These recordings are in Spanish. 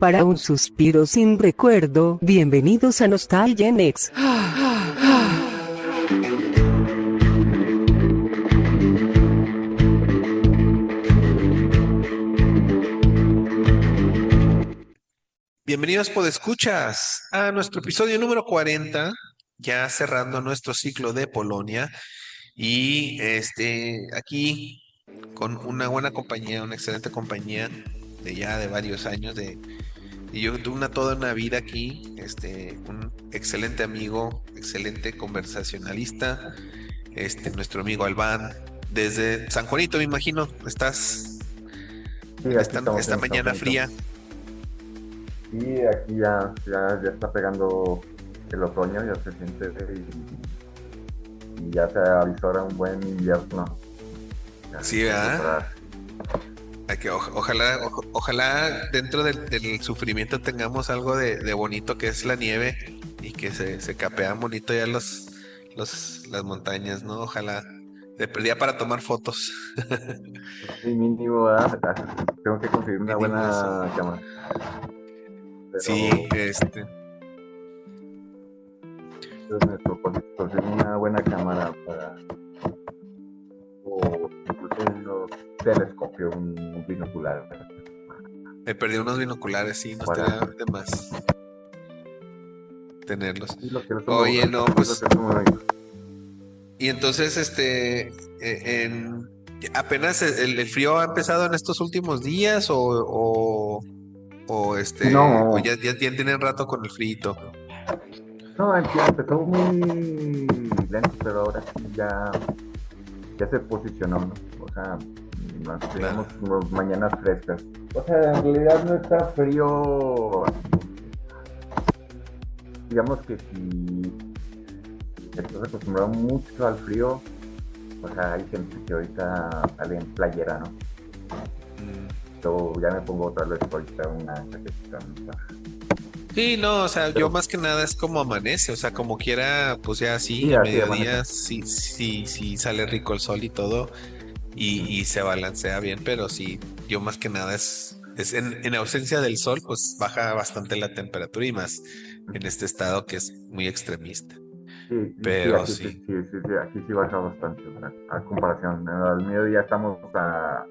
para un suspiro sin recuerdo. Bienvenidos a Nostalgia Next. Bienvenidos podescuchas a nuestro episodio número 40, ya cerrando nuestro ciclo de Polonia y aquí con una buena compañía, una excelente compañía de ya de varios años y yo de toda una vida aquí, un excelente amigo, excelente conversacionalista, nuestro amigo Albán, desde San Juanito, me imagino, estás Sí, en aquí esta estamos en San mañana Juanito. fría. Y aquí ya está pegando el otoño, ya se siente y ya se avisora un buen invierno. Ya se Sí, puede ¿verdad? preparar. Ojalá dentro del sufrimiento tengamos algo de bonito que es la nieve y que se capean bonito ya las montañas, ¿no? Ojalá. De perdida para tomar fotos. Sí, mínimo, ¿verdad? Tengo que conseguir una Mínimo eso. buena cámara. Sí, Pero es nuestro conseguir una buena cámara o incluso un telescopio, un binocular me perdí unos binoculares, sí, no para estaría de más tenerlos. sí, lo que es uno, Oye, no, sí, lo pues, que es uno. y entonces, apenas el frío ha empezado en estos últimos días o No, ya tienen rato con el frío. no, empezó muy lento, pero ahora sí ya se posicionó, ¿no? O sea, Claro. tenemos unas mañanas frescas. O sea, en realidad no está frío. Digamos que si estás acostumbrado mucho al frío, o sea, hay gente que ahorita sale en playera, ¿no? Mm. Yo ya me pongo otra vez ahorita una chaquetita, ¿no? Sí, no, o sea, yo Pero más que nada es como amanece, o sea, como quiera, pues ya sí, sí, a así amanece. mediodía sí sale rico el sol y todo, y se balancea bien, pero sí, yo más que nada es en ausencia del sol, pues baja bastante la temperatura y más en este estado que es muy extremista. Sí, sí, Pero aquí sí, sí. sí, sí, sí, aquí sí baja bastante, o sea, a comparación. Al mediodía estamos a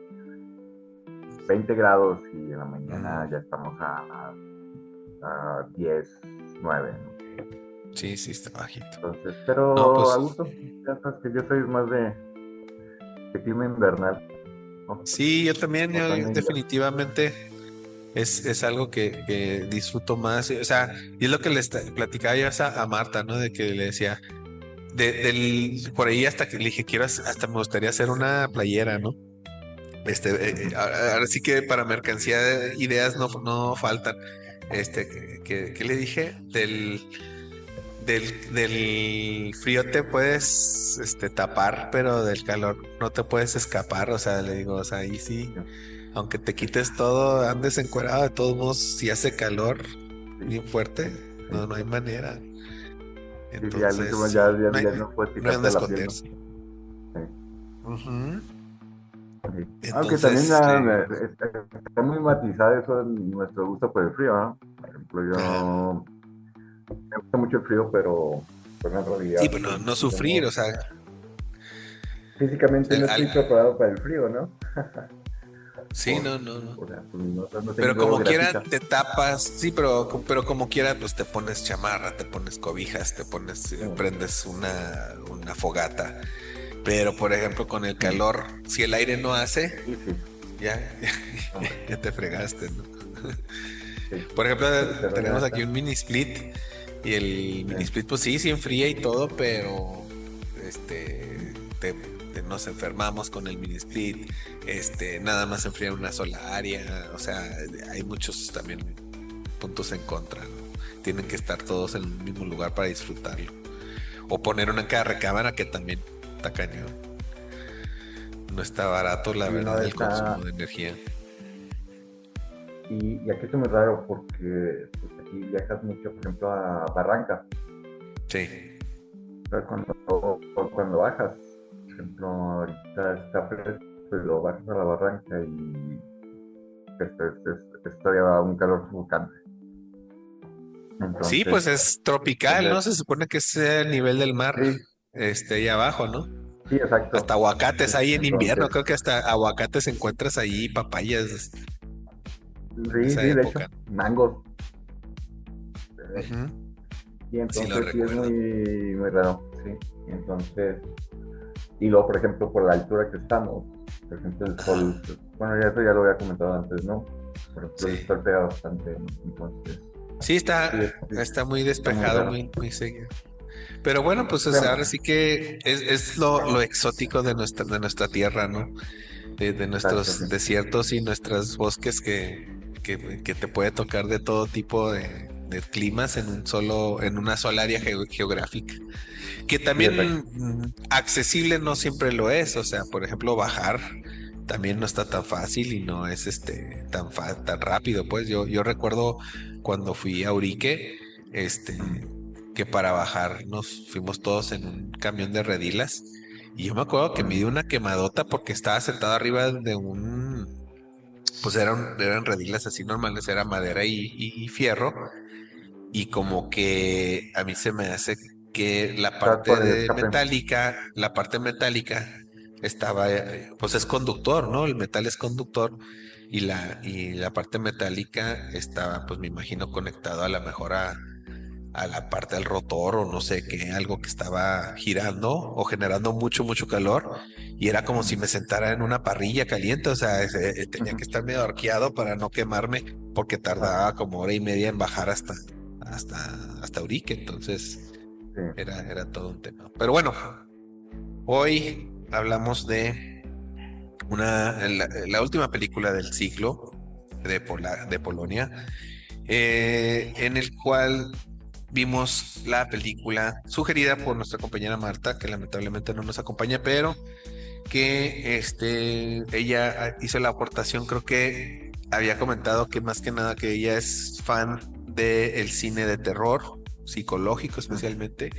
20 grados y en la mañana Mm, ya estamos a 10, 9, ¿no? sí, está bajito. Entonces, No, pero a pues gusto, ya sabes que yo soy más de clima invernal, ¿no? sí, yo también, yo Otoño, invierno. definitivamente es algo que disfruto más. O sea, y es lo que platicaba yo a Marta, ¿no? De que le decía, por ahí hasta que le dije, hasta me gustaría hacer una playera, ¿no? Ahora sí que para mercancía ideas no faltan. ¿Qué le dije? Del frío te puedes tapar, pero del calor no te puedes escapar. O sea, le digo, o sea, ahí sí, aunque te quites todo, andes encuerado, de todos modos, si hace calor Sí, bien fuerte, sí, no hay manera. sí, sí, al Entonces, último sí, ya no puedes no hay donde quitarte la piel, ¿no? esconderse. Sí, Ujú. sí. Aunque también Entonces, está muy matizado eso en nuestro gusto por el frío, ¿no? Por ejemplo, ajá. yo me gusta mucho el frío, pero pues en Sí, realidad pero pues no yo sufrir, no, o sea, físicamente no estoy al- preparado para el frío, ¿no? sí, Por, no. o sea, pues no Pero tengo como quiera grasita. te tapas, sí, pero como quiera, pues te pones chamarra, te pones cobijas, te pones, Sí, prendes una fogata. Pero, por ejemplo, con el sí, calor, si el aire no hace, sí, sí, ya, hombre, ya te fregaste, ¿no? sí, Por ejemplo, sí, te tenemos aquí regaña. un mini split y el Sí, mini split, pues sí enfría y todo, pero nos enfermamos con el mini split, nada más enfría una sola área, o sea, hay muchos también puntos en contra, ¿no? Tienen que estar todos en el mismo lugar para disfrutarlo. O poner una en cada recámara que también está cañón. No está barato, la sí, no verdad, el está. consumo de energía. Y aquí es muy raro porque pues, aquí viajas mucho, por ejemplo, a Barranca. Sí. O sea, cuando bajas, por ejemplo, ahorita está fresco, pero bajas a la Barranca y es todavía un calor sofocante. Sí, pues Entonces, es tropical, ¿no? pues, Se supone que es el nivel del mar, sí, ahí abajo, ¿no? sí, exacto. Hasta aguacates hay en invierno, Entonces, creo que hasta aguacates encuentras ahí, papayas en sí, esa sí, de hecho, época. mangos. eh, Ujú. Y Sí lo entonces sí es recuerdo. muy raro, sí. Y entonces, y luego, por ejemplo, por la altura que estamos, por ejemplo, el Ajá. sol, bueno, ya eso ya lo había comentado antes, ¿no? Por ejemplo, el Sí. sol pega bastante, ¿no? Entonces, Sí, sí, está, está muy está muy despejado, raro. muy seguido. Pero bueno, pues o sea, Bueno, ahora sí que es lo exótico de nuestra tierra, ¿no? De exacto, nuestros sí. desiertos y nuestros bosques que te puede tocar de todo tipo de climas en en una sola área geográfica. Que Sí, exacto. también accesible no siempre lo es, o sea, por ejemplo, bajar también no está tan fácil y no es tan rápido, pues yo recuerdo cuando fui a Urique, este, que para bajar nos fuimos todos en un camión de redilas y yo me acuerdo que me dio una quemadota porque estaba sentado arriba de pues eran redilas así normales, era madera y fierro y como que a mí se me hace que Estás por el escape. la parte metálica estaba, pues es conductor, ¿no? El metal es conductor y la parte metálica estaba, pues me imagino conectado a la mejor a la parte del rotor o no sé qué, algo que estaba girando o generando mucho calor y era como si me sentara en una parrilla caliente, o sea, tenía que estar medio arqueado para no quemarme porque Ajá, tardaba como hora y media en bajar hasta, hasta Urique, entonces sí, era todo un tema. Pero bueno, hoy hablamos de la última película del siglo de Polonia, en el cual vimos la película sugerida por nuestra compañera Marta, que lamentablemente no nos acompaña, pero que ella hizo la aportación, creo que había comentado que más que nada que ella es fan del cine de terror, psicológico especialmente,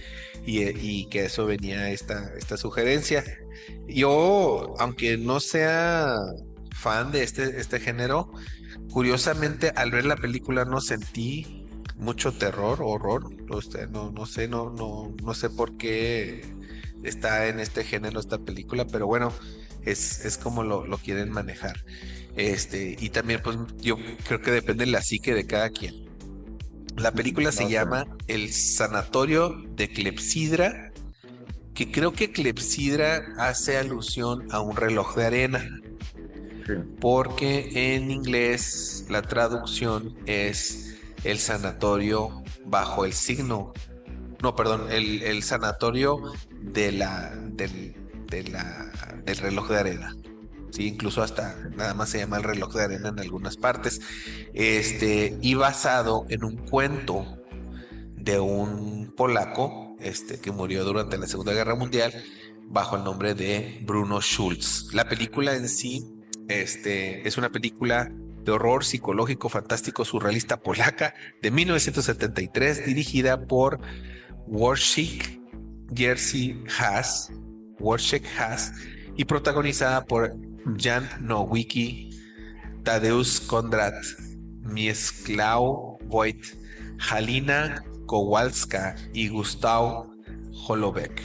y que eso venía esta sugerencia. Yo, aunque no sea fan de este género, curiosamente, al ver la película no sentí mucho terror, horror. No sé, no sé por qué está en este género esta película, pero bueno, es como lo quieren manejar. Y también, pues, yo creo que depende de la psique de cada quien. La película se no sé, llama El Sanatorio de Clepsidra, que creo que Clepsidra hace alusión a un reloj de arena sí, porque en inglés la traducción es el sanatorio bajo el signo, no, perdón, el sanatorio de del reloj de arena. Sí, incluso hasta nada más se llama el reloj de arena en algunas partes. Y basado en un cuento de un polaco, que murió durante la Segunda Guerra Mundial bajo el nombre de Bruno Schulz. La película en sí, es una película de horror psicológico, fantástico, surrealista polaca de 1973, dirigida por Wojciech Jerzy Has, Wojciech Has, y protagonizada por Jan Nowicki, Tadeusz Konrad, Mieszkał Wojt, Halina Kowalska y Gustav Holoubek.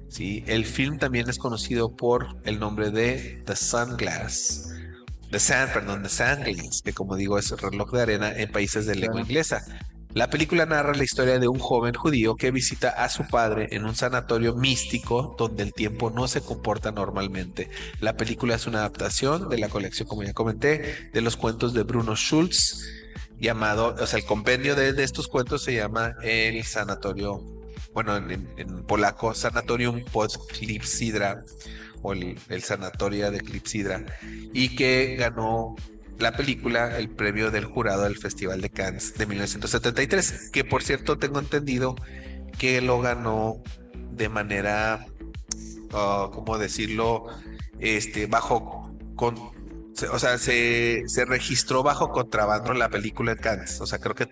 ¿Sí? El film también es conocido por el nombre de The Sunglass. The Sunglass, que como digo es reloj de arena en países de sí, lengua inglesa. La película narra la historia de un joven judío que visita a su padre en un sanatorio místico donde el tiempo no se comporta normalmente. La película es una adaptación de la colección, como ya comenté, de los cuentos de Bruno Schulz, llamado, o sea, el compendio de estos cuentos se llama El Sanatorio, bueno, en polaco, Sanatorium pod Klipsidra, o el Sanatorio de Klipsidra, y que ganó la película el premio del jurado del Festival de Cannes de 1973, que por cierto tengo entendido que lo ganó de manera, ¿cómo decirlo? Bajo, o sea, se registró bajo contrabando la película en Cannes, o sea, creo que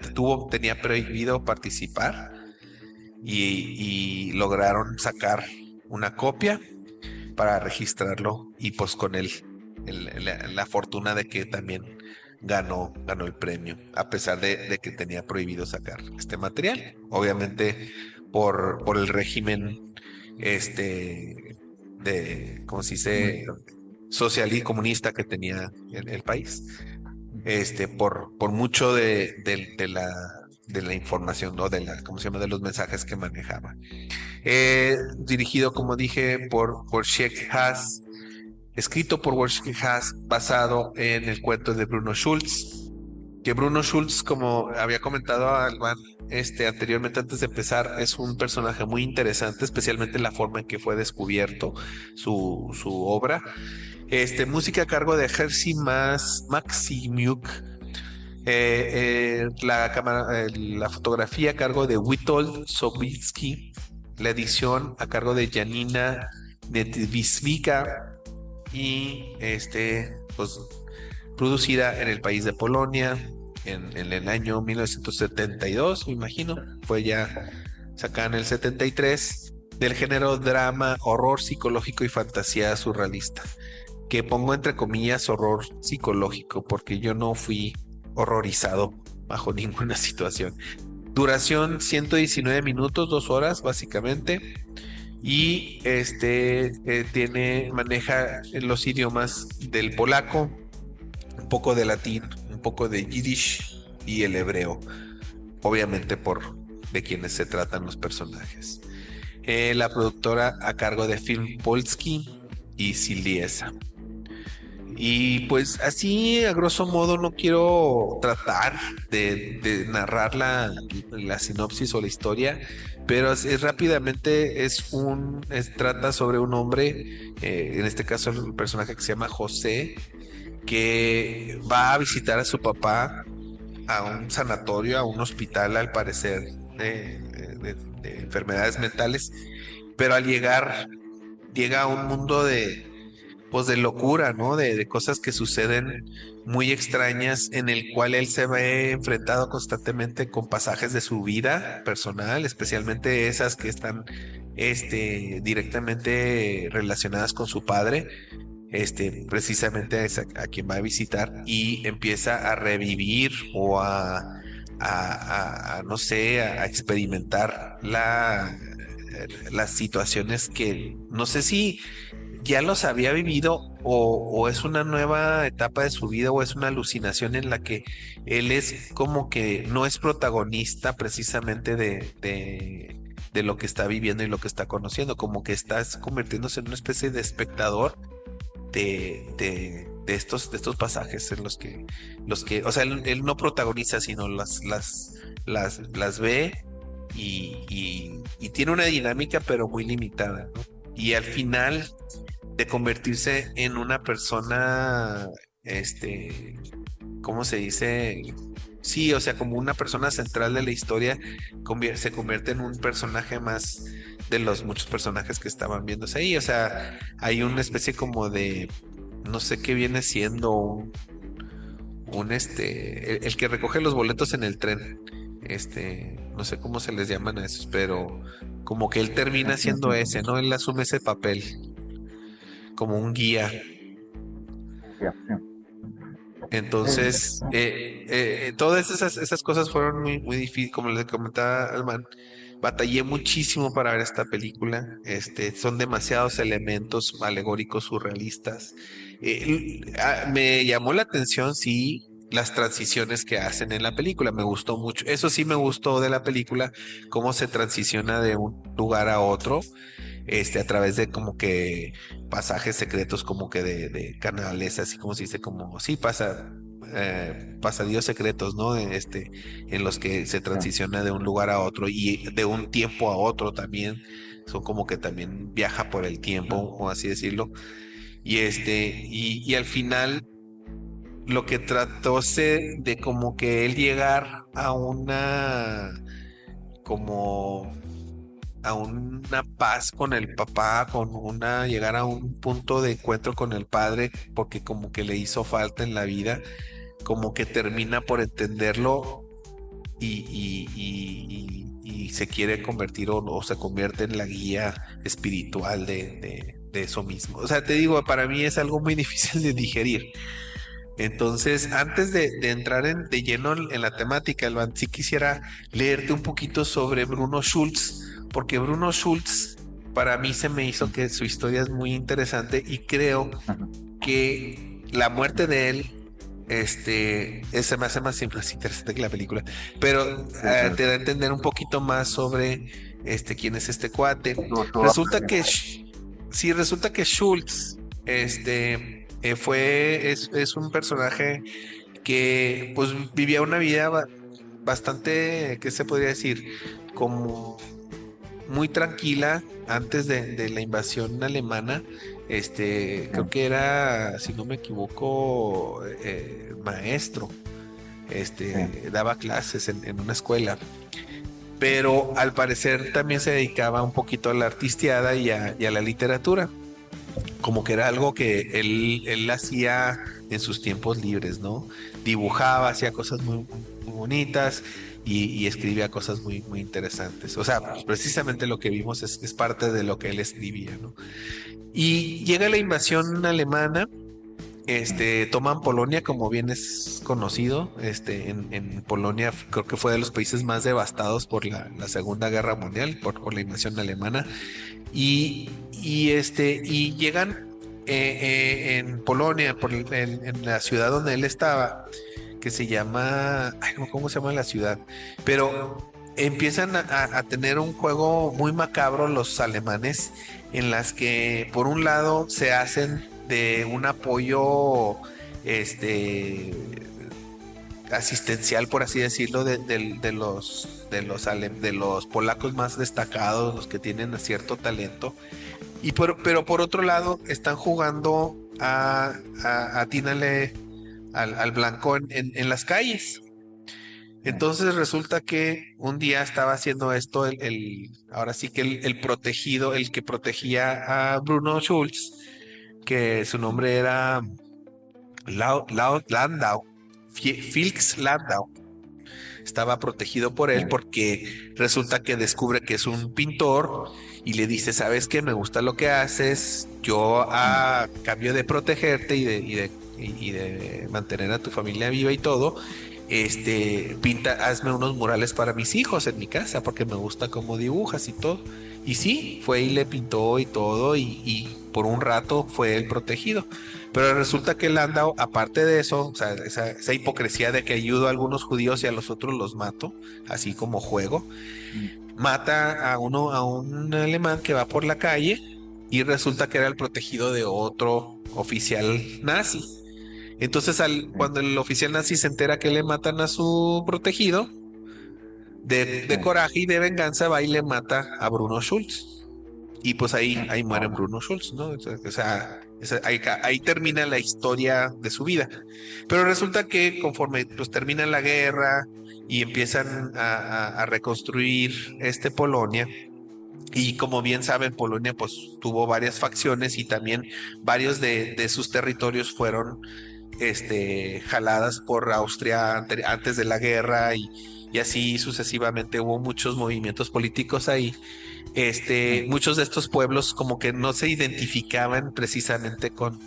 tenía prohibido participar y lograron sacar una copia para registrarlo y pues con la fortuna de que también ganó el premio, a pesar de que tenía prohibido sacar este material. Obviamente por el régimen ¿cómo se dice? Social y comunista que tenía el país. Por mucho de la información, ¿no? ¿Cómo se llama? De los mensajes que manejaba. Dirigido, como dije, por Sheikh Haas, escrito por Sheikh Haas, basado en el cuento de Bruno Schulz, que Bruno Schulz, como había comentado Alban, anteriormente antes de empezar, es un personaje muy interesante, especialmente la forma en que fue descubierto su obra. Música a cargo de Jerzy Maksimiuk, la fotografía a cargo de Witold Sobieski, la edición a cargo de Janina Netwiszyka y pues producida en el país de Polonia en el año 1972, me imagino, fue ya sacada en el 73, del género drama, horror psicológico y fantasía surrealista, que pongo entre comillas horror psicológico porque yo no fui horrorizado bajo ninguna situación. Duración 119 minutos, 2 horas básicamente. Y maneja los idiomas del polaco, un poco de latín, un poco de yiddish y el hebreo, obviamente por de quienes se tratan los personajes. La productora a cargo de Film Polski y Siliesa. Y pues así, a grosso modo, no quiero tratar de narrar la sinopsis o la historia, pero rápidamente trata sobre un hombre, en este caso el personaje que se llama José, que va a visitar a su papá a un sanatorio, a un hospital, al parecer, de enfermedades mentales, pero al llega a un mundo pues de locura, ¿no? De cosas que suceden muy extrañas, en el cual él se ve enfrentado constantemente con pasajes de su vida personal, especialmente esas que están directamente relacionadas con su padre, precisamente a quien va a visitar, y empieza a revivir o no sé, a experimentar las situaciones que no sé si ya los había vivido o es una nueva etapa de su vida o es una alucinación en la que él es como que no es protagonista precisamente de lo que está viviendo y lo que está conociendo, como que está convirtiéndose en una especie de espectador de estos pasajes en o sea, él no protagoniza, sino las ve y tiene una dinámica pero muy limitada, ¿no? Y al final de convertirse en una persona, ¿cómo se dice? Sí, o sea, como una persona central de la historia, se convierte en un personaje más de los muchos personajes que estaban viéndose ahí. O sea, hay una especie como de, no sé qué viene siendo el que recoge los boletos en el tren. No sé cómo se les llaman a esos, pero como que él termina siendo ese, ¿no? Él asume ese papel como un guía. Ya, sí. Entonces, todas esas cosas fueron muy, muy difíciles, como les comentaba Alman. Batallé muchísimo para ver esta película. Son demasiados elementos alegóricos surrealistas. Me llamó la atención, sí, las transiciones que hacen en la película. Me gustó mucho. Eso sí me gustó de la película, cómo se transiciona de un lugar a otro, a través de como que pasajes secretos, como que de canales, así como se dice, como, sí, pasadillos secretos, ¿no? En los que se transiciona de un lugar a otro y de un tiempo a otro también. Son como que también viaja por el tiempo, o así decirlo. Y al final lo que trató de como que él llegar a como a una paz con el papá, llegar a un punto de encuentro con el padre, porque como que le hizo falta en la vida, como que termina por entenderlo y se quiere convertir o se convierte en la guía espiritual de eso mismo. O sea, te digo, para mí es algo muy difícil de digerir. Entonces, antes de entrar de lleno en la temática, Elvan, sí quisiera leerte un poquito sobre Bruno Schulz, porque Bruno Schulz para mí se me hizo que su historia es muy interesante y creo que la muerte de él, se me hace más interesante que la película, pero Sí, claro. te da a entender un poquito más sobre quién es este cuate. Resulta que, Aprendizaje. sí, resulta que Schultz, es un personaje que pues vivía una vida bastante, ¿qué se podría decir? Como muy tranquila antes de la invasión alemana. Creo que era, si no me equivoco, maestro. Sí, Daba clases en una escuela, pero al parecer también se dedicaba un poquito a la artisteada y a la literatura, como que era algo que él hacía en sus tiempos libres, ¿no? Dibujaba, hacía cosas muy bonitas y escribía cosas muy interesantes. O sea, pues, precisamente lo que vimos es parte de lo que él escribía, ¿no? Y llega la invasión alemana. Toman Polonia, como bien es conocido. En Polonia creo que fue de los países más devastados por la Segunda Guerra Mundial, por la invasión alemana. Y llegan en Polonia, en la ciudad donde él estaba, que se llama, ay, no, ¿cómo se llama la ciudad? Pero empiezan a tener un juego muy macabro los alemanes, en las que por un lado se hacen de un apoyo este asistencial, por así decirlo, de los polacos más destacados, los que tienen cierto talento. Pero por otro lado, están jugando a atínale al blanco en las calles. Entonces resulta que un día estaba haciendo esto ahora sí que el protegido, el que protegía a Bruno Schulz, que su nombre era Landau, Felix Landau. Estaba protegido por él porque resulta que descubre que es un pintor y le dice, ¿sabes qué? Me gusta lo que haces, yo a cambio de protegerte y de mantener a tu familia viva y todo, hazme unos murales para mis hijos en mi casa porque me gusta cómo dibujas y todo. Y sí, fue y le pintó y todo y por un rato fue el protegido. Pero resulta que Landau, aparte de eso, o sea, esa hipocresía de que ayudo a algunos judíos y a los otros los mato, así como juego, mata a un alemán que va por la calle y resulta que era el protegido de otro oficial nazi. Entonces, cuando el oficial nazi se entera que le matan a su protegido, de coraje y de venganza, va y le mata a Bruno Schulz. Y pues ahí muere Bruno Schulz, ¿no? O sea, ahí termina la historia de su vida. Pero resulta que conforme pues termina la guerra y empiezan a reconstruir Polonia, y como bien saben, Polonia pues tuvo varias facciones y también varios de sus territorios fueron jaladas por Austria antes de la guerra y así sucesivamente hubo muchos movimientos políticos ahí. Muchos de estos pueblos como que no se identificaban precisamente con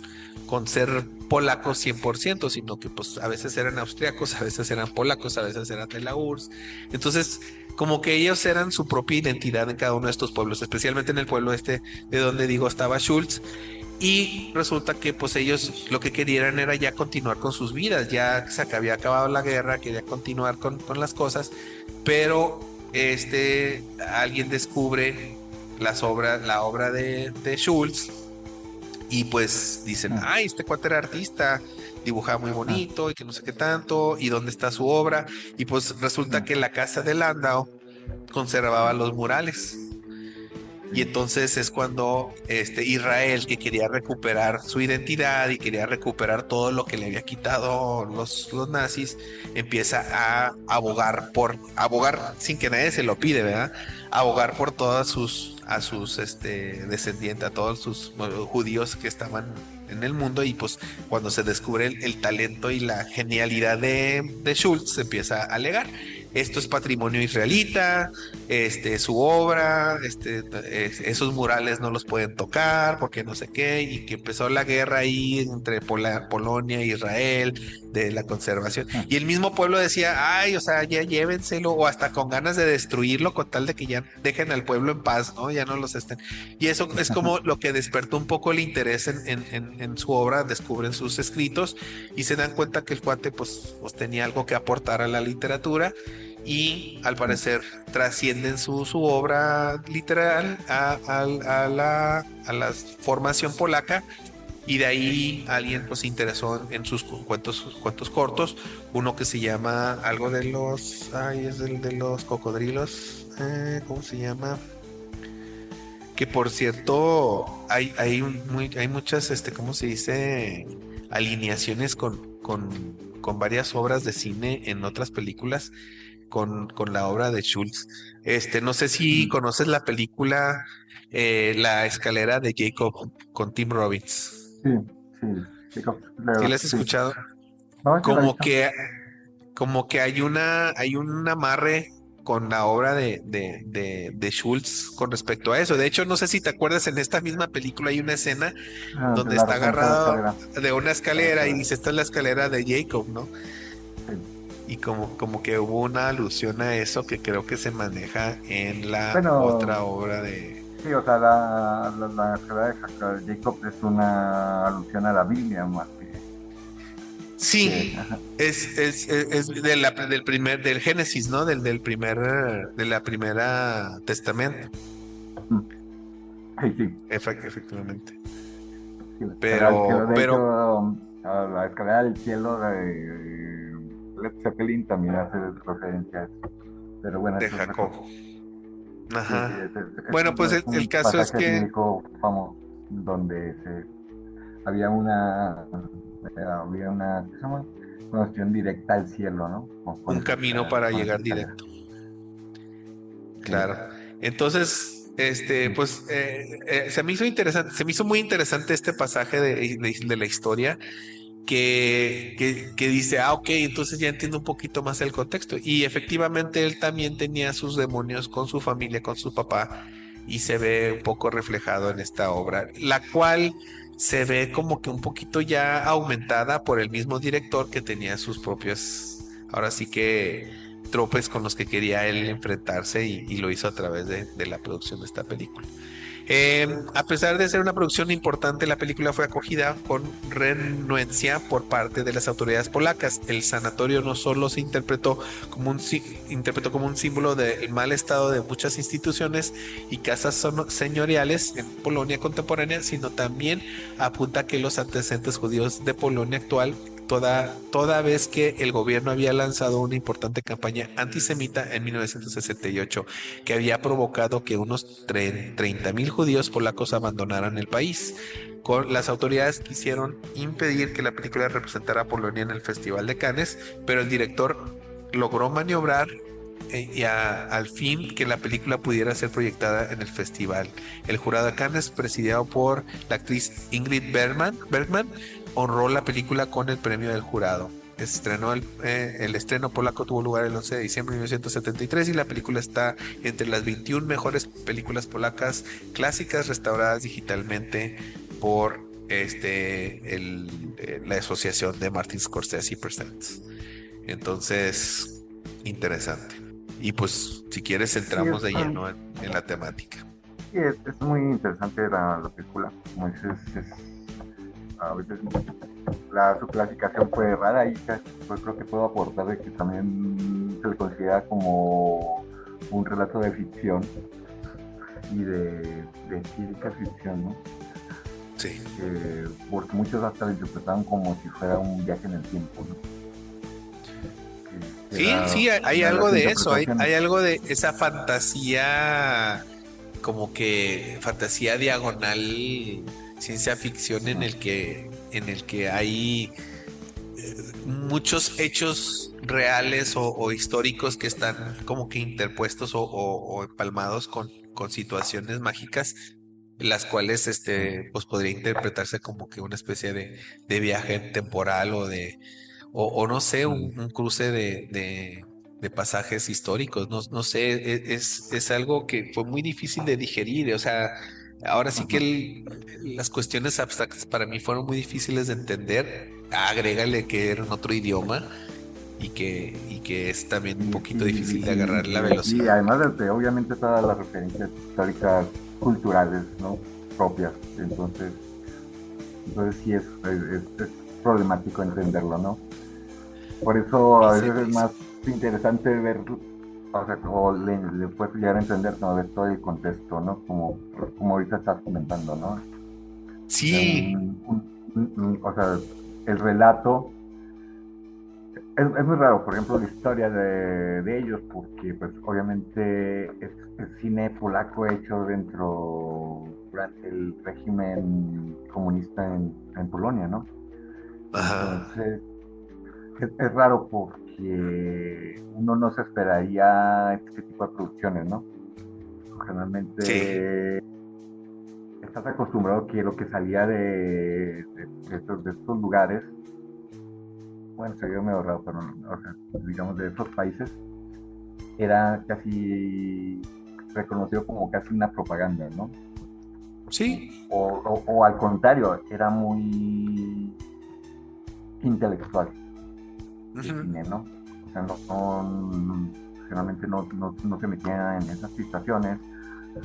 ser polacos 100%, sino que pues a veces eran austriacos, a veces eran polacos, a veces eran de la URSS. Entonces, como que ellos eran su propia identidad en cada uno de estos pueblos, especialmente en el pueblo de donde digo estaba Schultz. Y resulta que pues ellos lo que querían era ya continuar con sus vidas, ya se había acabado la guerra, quería continuar con las cosas, pero alguien descubre la obra de Schultz y pues dicen, ay, este cuate era artista, dibujaba muy bonito y que no sé qué tanto, y dónde está su obra, y pues resulta que la casa de Landau conservaba los murales. Y entonces es cuando Israel, que quería recuperar su identidad y quería recuperar todo lo que le había quitado los nazis, empieza a abogar sin que nadie se lo pide, ¿verdad? Abogar por a sus descendientes, a todos sus judíos que estaban en el mundo. Y pues cuando se descubre el talento y la genialidad de Schultz, se empieza a alegar. esto es patrimonio israelita, su obra, esos murales no los pueden tocar porque no sé qué, y que empezó la guerra ahí entre Polonia e Israel de la conservación. Y el mismo pueblo decía, ay, o sea, ya llévenselo, o hasta con ganas de destruirlo con tal de que ya dejen al pueblo en paz, ¿no? Ya no los estén. Y eso es como lo que despertó un poco el interés en su obra, descubren sus escritos y se dan cuenta que el cuate pues tenía algo que aportar a la literatura y al parecer trascienden su obra literal a la formación polaca y de ahí alguien pues se interesó en sus cuentos cortos, uno que se llama algo de los, ay, es el de los cocodrilos, ¿cómo se llama? Que por cierto, hay muchas, ¿cómo se dice? Alineaciones con varias obras de cine en otras películas, con la obra de Schultz. No sé si conoces la película La escalera de Jacob con Tim Robbins. Sí, sí, Jacob, ¿Sí Ladder, la has sí. escuchado? No, sí lo he Como visto. que hay un amarre con la obra de Schultz con respecto a eso. De hecho, no sé si te acuerdas, en esta misma película hay una escena De donde la está referencia a la agarrado escalera. de una A la escalera y escalera. dice, esta es la escalera de Jacob, ¿no? Sí, Y como que hubo una alusión a eso que creo que se maneja en la bueno, otra obra de... sí, o sea, la escalera de Jacob es una alusión a la Biblia más Sí, ajá. es del Génesis, ¿no? De la primera testamento, Mm, sí, sí, efectivamente. sí, la escalera al cielo. De Pero hecho, la escalera del cielo de Led Zeppelin también hace referencia a eso. Pero bueno, de eso es otra cosa. Jacob. Sí, sí, Ajá. es Bueno, pues es el un caso es pasaje que bíblico famoso donde había una, ¿qué se llama? Conexión directa al cielo, ¿no? un camino para Con esa llegar escalera. directo, Sí, claro. Entonces, pues se me hizo interesante, se me hizo muy interesante este pasaje de la historia que dice, ah, ok, entonces ya entiendo un poquito más el contexto. Y efectivamente él también tenía sus demonios con su familia, con su papá, y se ve un poco reflejado en esta obra, la cual se ve como que un poquito ya aumentada por el mismo director que tenía sus propios, ahora sí que tropes con los que quería él enfrentarse y lo hizo a través de la producción de esta película. A pesar de ser una producción importante, la película fue acogida con renuencia por parte de las autoridades polacas. El sanatorio no solo se interpretó como un símbolo del mal estado de muchas instituciones y casas señoriales en Polonia contemporánea, sino también apunta que los antecedentes judíos de Polonia actual toda vez que el gobierno había lanzado una importante campaña antisemita en 1968 que había provocado que unos 30.000 judíos polacos abandonaran el país. Las autoridades quisieron impedir que la película representara a Polonia en el Festival de Cannes, pero el director logró maniobrar al fin que la película pudiera ser proyectada en el festival. El jurado de Cannes, presidido por la actriz Ingrid Bergman, honró la película con el premio del jurado. El estreno polaco tuvo lugar el 11 de diciembre de 1973 y la película está entre las 21 mejores películas polacas clásicas restauradas digitalmente por la asociación de Martin Scorsese Presents. Entonces, interesante. Y pues, si quieres, sí, entramos de lleno en la temática. sí, es muy interesante la película. Como dices, a veces su clasificación fue rara y pues creo que puedo aportar de que también se le considera como un relato de ficción y de ciencia ficción, ¿no? Sí. Porque muchos hasta lo interpretaban como si fuera un viaje en el tiempo, ¿no? Sí, Era sí, hay una de algo las de eso, interpretaciones. hay algo de esa fantasía, como que fantasía diagonal, ciencia ficción en el que hay muchos hechos reales o históricos que están como que interpuestos o empalmados con situaciones mágicas, las cuales pues podría interpretarse como que una especie de viaje temporal o no sé, un cruce de de pasajes históricos. No, no sé, es algo que fue muy difícil de digerir. O sea, ahora sí que Ajá. las cuestiones abstractas para mí fueron muy difíciles de entender. Agrégale que era en otro idioma y que es también un poquito difícil de agarrar la Y velocidad. además de, obviamente, todas las referencias históricas culturales, ¿no? Propias. Entonces sí es problemático entenderlo, ¿no? Por eso a veces es más Dificilísimo. interesante ver, o sea, como le puedes llegar a entender, ¿no? Ver todo el contexto, ¿no? Como ahorita estás comentando, ¿no? O sea, Sí, o sea, el relato es muy raro, por ejemplo, la historia de ellos, porque pues obviamente es cine polaco hecho durante el régimen comunista en Polonia, ¿no? ajá, Entonces, es raro porque uno no se esperaría este tipo de producciones, ¿no? sí, Generalmente estás acostumbrado que lo que salía de estos lugares, bueno, sería medio raro, pero o sea, digamos de estos países, era casi reconocido como casi una propaganda, ¿no? sí. O al contrario, era muy intelectual el Ujú. cine, ¿no? O sea, generalmente no se metían en esas situaciones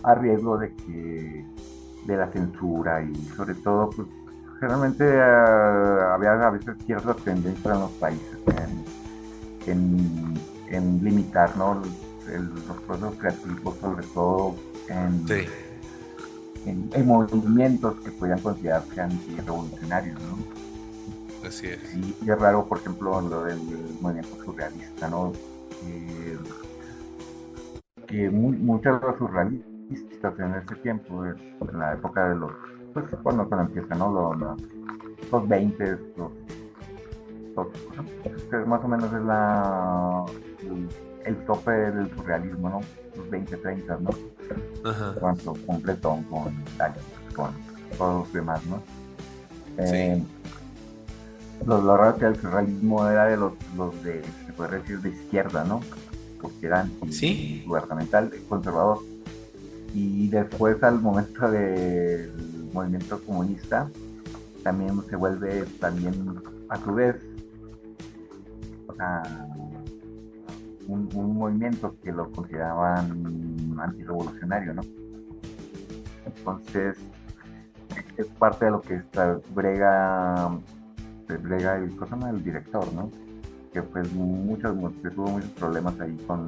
a riesgo de la censura y sobre todo, pues, generalmente había a veces ciertas tendencias en los países en limitar, ¿no? Los procesos creativos, sobre todo en, Sí, en movimientos que podían considerarse antirrevolucionarios, ¿no? así es. Y es raro, por ejemplo, lo del movimiento surrealista, ¿no? Que, que muchos de los surrealistas en ese tiempo, en la época de pues cuando empiezan, ¿no? Los 20, que más o menos es el tope del surrealismo, ¿no? Los 20 30, ¿no? Ajá, Cuanto completón con Dalí, con todos los demás, ¿no? Eh, sí, lo raro que el surrealismo era de los de, se puede decir, de izquierda, ¿no? Porque era sí, antigubernamental, conservador. Y después, al momento del movimiento comunista, también se vuelve también, a su vez, o sea, un movimiento que lo consideraban antirrevolucionario, ¿no? Entonces, es parte de lo que brega el director, ¿no? Que pues que tuvo muchos problemas ahí con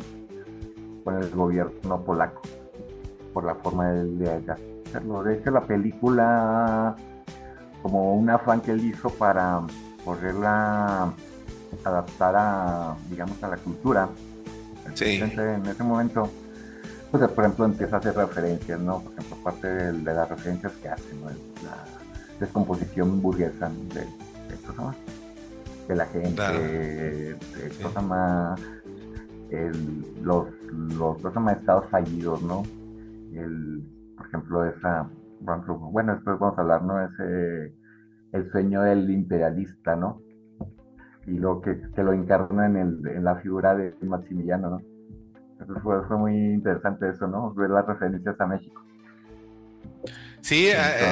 el gobierno polaco por la forma de hacerlo. De hecho, la película, como un afán que él hizo para poderla adaptar digamos, a la cultura sí, existente en ese momento, pues por ejemplo empieza a hacer referencias, ¿no? Por ejemplo, parte de las referencias que hace, ¿no? La descomposición burguesa ¿cómo se llama? De la gente, claro, ¿cómo sí. se llama? Los ¿cómo se llama? Estados fallidos, ¿no? El, por ejemplo, bueno, después vamos a hablar, ¿no? El sueño del imperialista, ¿no? Y lo que lo encarna en la figura de Maximiliano, ¿no? Entonces fue muy interesante eso, ¿no? Ver las referencias a México. Sí,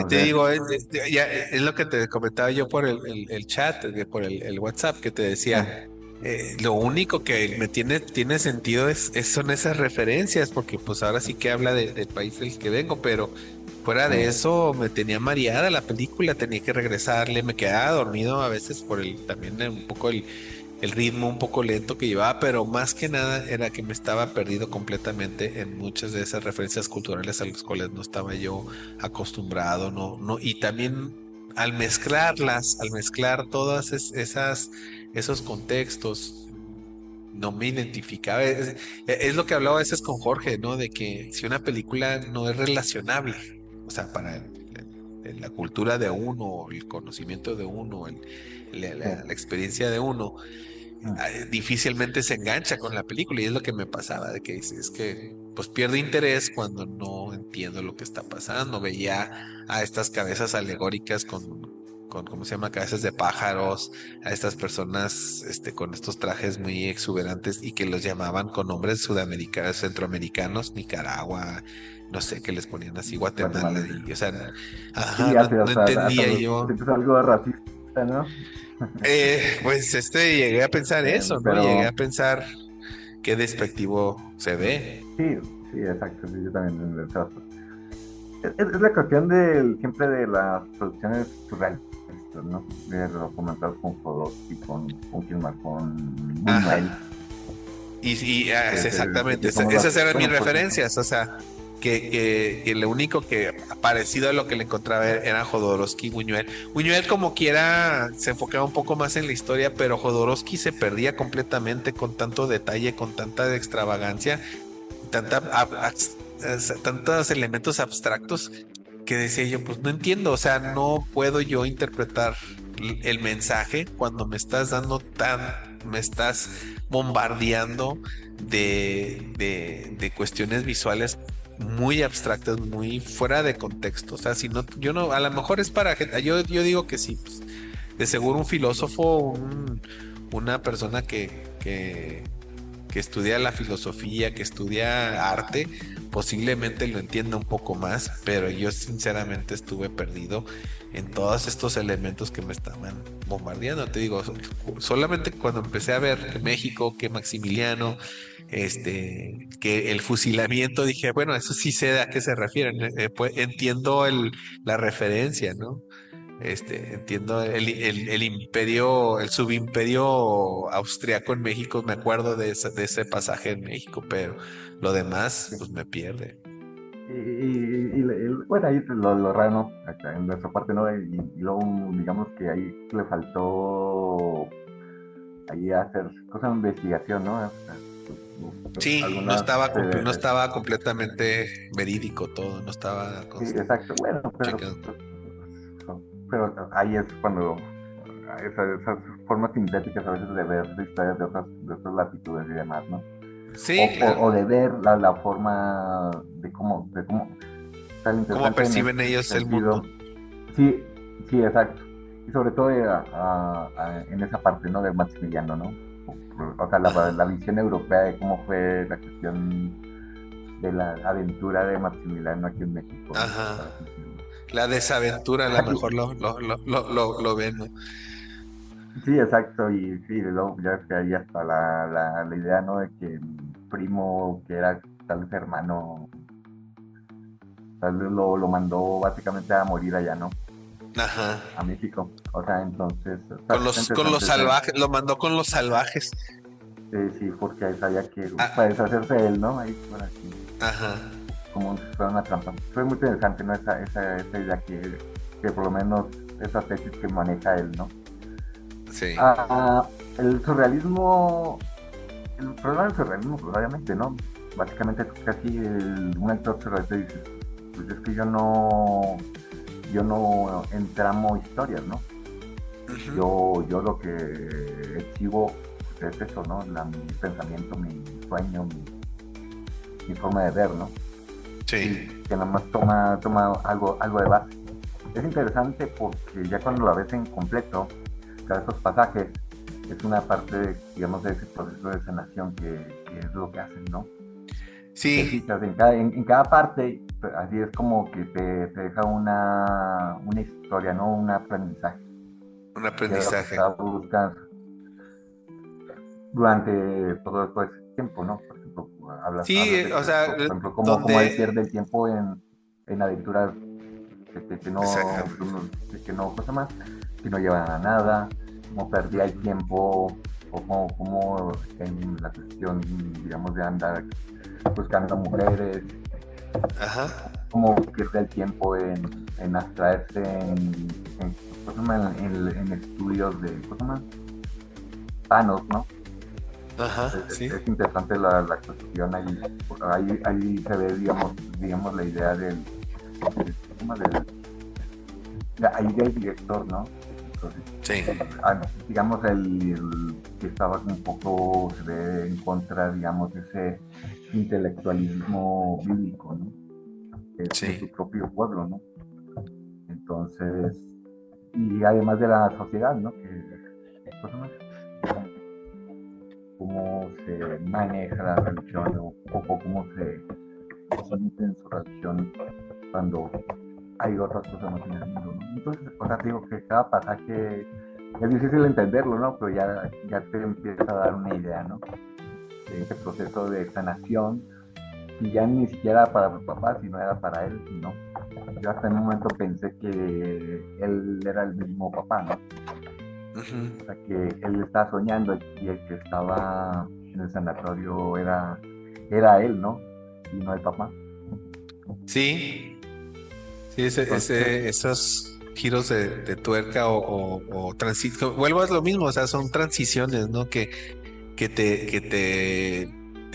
te Entonces, digo, es lo que te comentaba yo por el chat, por el WhatsApp, que te decía, ah, lo único que me tiene sentido son esas referencias, porque pues ahora sí que habla del país del que vengo, pero fuera de ah, eso me tenía mareada la película, tenía que regresarle, me quedaba dormido a veces por también un poco el ritmo un poco lento que llevaba, pero más que nada era que me estaba perdido completamente en muchas de esas referencias culturales a las cuales no estaba yo acostumbrado, no, no, y también al mezclar todas esos contextos, no me identificaba. Es lo que hablaba a veces con Jorge, ¿no? De que si una película no es relacionable, o sea, para la cultura de uno, el conocimiento de uno, sí, la experiencia de uno, ah, difícilmente se engancha con la película y es lo que me pasaba, de que es que pues pierdo interés cuando no entiendo lo que está pasando. Veía a estas cabezas alegóricas ¿cómo se llama? Cabezas de pájaros, a estas personas con estos trajes muy exuberantes y que los llamaban con nombres sudamericanos, centroamericanos, Nicaragua, no sé, que les ponían así Guatemala, Guatemala. y, o sea, Sí, ajá, no, hace no hasta entendía yo. sientes algo racista, ¿no? Pues llegué a pensar eso, ¿no? Llegué a Pero pensar qué despectivo se ve. sí, sí, exacto, sí, yo también. Es la cuestión siempre de las producciones surrealistas, ¿no? De documentales con Jodorowsky, con quién más, con Buñuel, Ajá. Es exactamente, que como esas eran mis bueno, por ejemplo, referencias, o sea, que lo único que parecido a lo que le encontraba era Jodorowsky y Buñuel. Buñuel como quiera se enfocaba un poco más en la historia, pero Jodorowsky se perdía completamente con tanto detalle, con tanta extravagancia, tantos elementos abstractos que decía yo, pues no entiendo, o sea, no puedo yo interpretar el mensaje cuando me estás bombardeando de cuestiones visuales muy abstractas, muy fuera de contexto. O sea, si no, yo no, a lo mejor es para gente, yo digo que sí, pues, de seguro un filósofo, una persona que estudia la filosofía, que estudia arte, posiblemente lo entienda un poco más, pero yo sinceramente estuve perdido en todos estos elementos que me estaban bombardeando. Te digo, solamente cuando empecé a ver que México, que Maximiliano, que el fusilamiento, dije, bueno, eso sí sé a qué se refieren, pues, entiendo la referencia, ¿no? Entiendo el imperio, el subimperio austriaco en México, me acuerdo de ese pasaje en México, pero lo demás, pues me pierde. bueno, ahí lo raro, ¿no? Acá en nuestra parte, ¿no? Y luego, digamos que ahí le faltó ahí hacer cosas de investigación, ¿no? O sea, Sí, algunas, no estaba completamente verídico todo, no estaba sí, exacto, bueno, chequeando. pero ahí es cuando esas formas sintéticas a veces de ver historias de otras latitudes y demás, ¿no? O, Sí, claro. o de ver la forma de cómo tan ¿Cómo interesante en perciben este ellos el sentido. mundo? Sí, sí, exacto. Y sobre todo en esa parte, ¿no? De Maximiliano, ¿no? O sea, Ajá, la visión europea de cómo fue la cuestión de la aventura de Maximiliano aquí en México, ¿no? Por ajá. así decirlo. La desaventura a lo mejor lo ven, ¿no? Sí, exacto, y sí, luego ya es que ahí hasta la idea, ¿no? De que el primo, que era tal vez hermano, tal vez lo mandó básicamente a morir allá, ¿no? Ajá. A México. O sea, entonces, está Con los interesante ese. salvajes, lo mandó con los salvajes. Sí, porque ahí sabía que Ah, para deshacerse de él, ¿no? Ahí por aquí, ajá. como si fuera una trampa. Fue muy interesante, ¿no? Esa idea que por lo menos esa tesis que maneja él, ¿no? Sí. Ah, el surrealismo, el problema del surrealismo, pues obviamente, ¿no? Básicamente casi un actor surrealista dice, pues es que yo no entramo historias, ¿no? Ujú. Yo lo que exhibo pues, es eso, ¿no? Mi pensamiento, mi sueño, mi forma de ver, ¿no? Y Sí. que nada más toma algo de base. Es interesante porque ya cuando la ves en completo, cada esos pasajes es una parte, digamos, de ese proceso de sanación que es lo que hacen, ¿no? Si te Sí, fijas en cada parte, pues, así es como que te deja una historia, ¿no? Un aprendizaje, un que es lo que aprendizaje. estaba buscando durante todo ese tiempo, ¿no? Por ejemplo, Sí, hablas de o que, sea, por ejemplo, cómo él pierde donde... el tiempo en aventuras Exactamente. que no, cosa más, que no llevan a nada, cómo perdía el Ujú. tiempo, o cómo en la cuestión, digamos, de andar buscando mujeres, Ajá, cómo pierde el tiempo en abstraerse en, ¿cómo se llama? En estudios de, ¿cómo se llama? Panos, ¿no? ajá, sí. Es interesante la cuestión ahí se ve, digamos la idea ¿cómo se llama? Ahí del director, ¿no? Entonces, Sí, digamos, el que estaba un poco, se ve en contra, digamos, de ese intelectualismo bíblico, ¿no? De su sí. propio pueblo, ¿no? Entonces, y además de la sociedad, ¿no? Pues, no sé, cómo se maneja la religión o cómo se mete en su religión cuando hay otras personas en el mundo, ¿no? Entonces, o sea, digo que cada pasaje es difícil entenderlo, ¿no? Pero ya te empieza a dar una idea, ¿no? De ese proceso de sanación, y ya ni siquiera para su papá, sino era para él, ¿no? Yo hasta en un momento pensé que él era el mismo papá, ¿no? O sea, que él estaba soñando y el que estaba en el sanatorio era él, ¿no? Y no el papá. Sí, sí, Entonces, esos giros de tuerca vuelvo a lo mismo, o sea, son transiciones, ¿no? Que te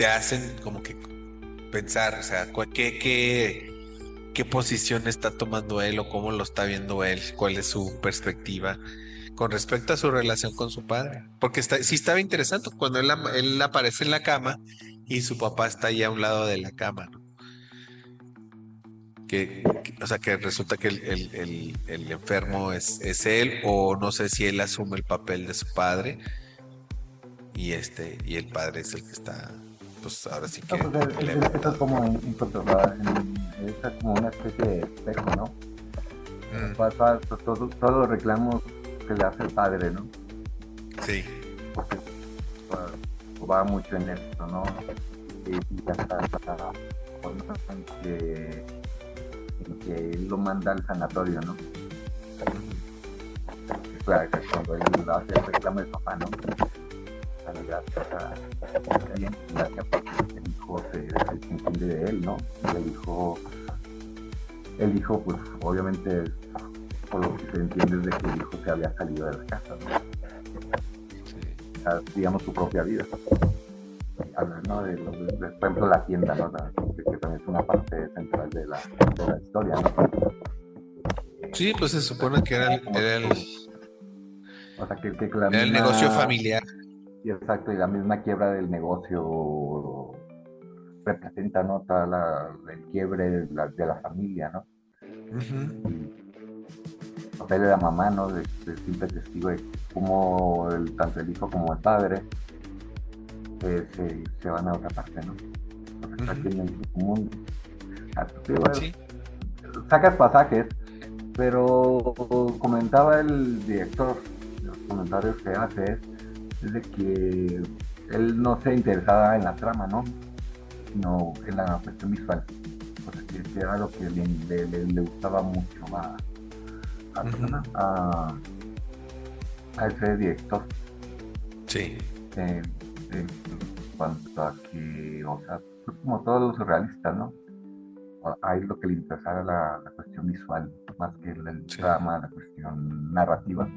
hacen como que pensar, o sea, qué posición está tomando él o cómo lo está viendo él, cuál es su perspectiva con respecto a su relación con su padre. Porque sí estaba interesante cuando él aparece en la cama y su papá está ahí a un lado de la cama, ¿no? O sea, que resulta que el enfermo es él, o no sé si él asume el papel de su padre y el padre es el que está, pues ahora sí no, que pues eso es levantado. como incontrolable, es como una especie de espejo, ¿no? Mm, Todos los reclamos que le hace el padre, ¿no? sí. Porque va mucho en esto, ¿no? Y hasta la forma en que él lo manda al sanatorio, ¿no? Claro, que cuando él hace el reclamo del papá, ¿no? Gracias a bien, gracias porque el hijo se entiende de él, ¿no? Y el hijo, pues obviamente, por lo que se entiende es de que el hijo se había salido de la casa, ¿no? O sea, digamos, su propia vida. Hablar, ¿no? Por ejemplo, la tienda, ¿no? Que también es una parte central de la historia, ¿no? Sí, pues se supone que era Como o sea, que la era el negocio misma, familiar. y exacto, y la misma quiebra del negocio representa, ¿no? El quiebre de la familia, ¿no? Ujú. El papel de la mamá, ¿no? De simple testigo de cómo tanto el hijo como el padre se van a otra parte, ¿no? Porque cada Ujú. quien en su mundo. Sí. Sacas pasajes, pero comentaba el director, los comentarios que hace es de que él no se interesaba en la trama, ¿no? Sino en la cuestión visual. O sea, que era lo que le gustaba mucho Ujú. a ese director. Sí. En, en cuanto a que, o sea, pues como todos los surrealistas, ¿no? Ahí lo que le interesaba era la cuestión visual, más que el Sí. drama, la cuestión narrativa.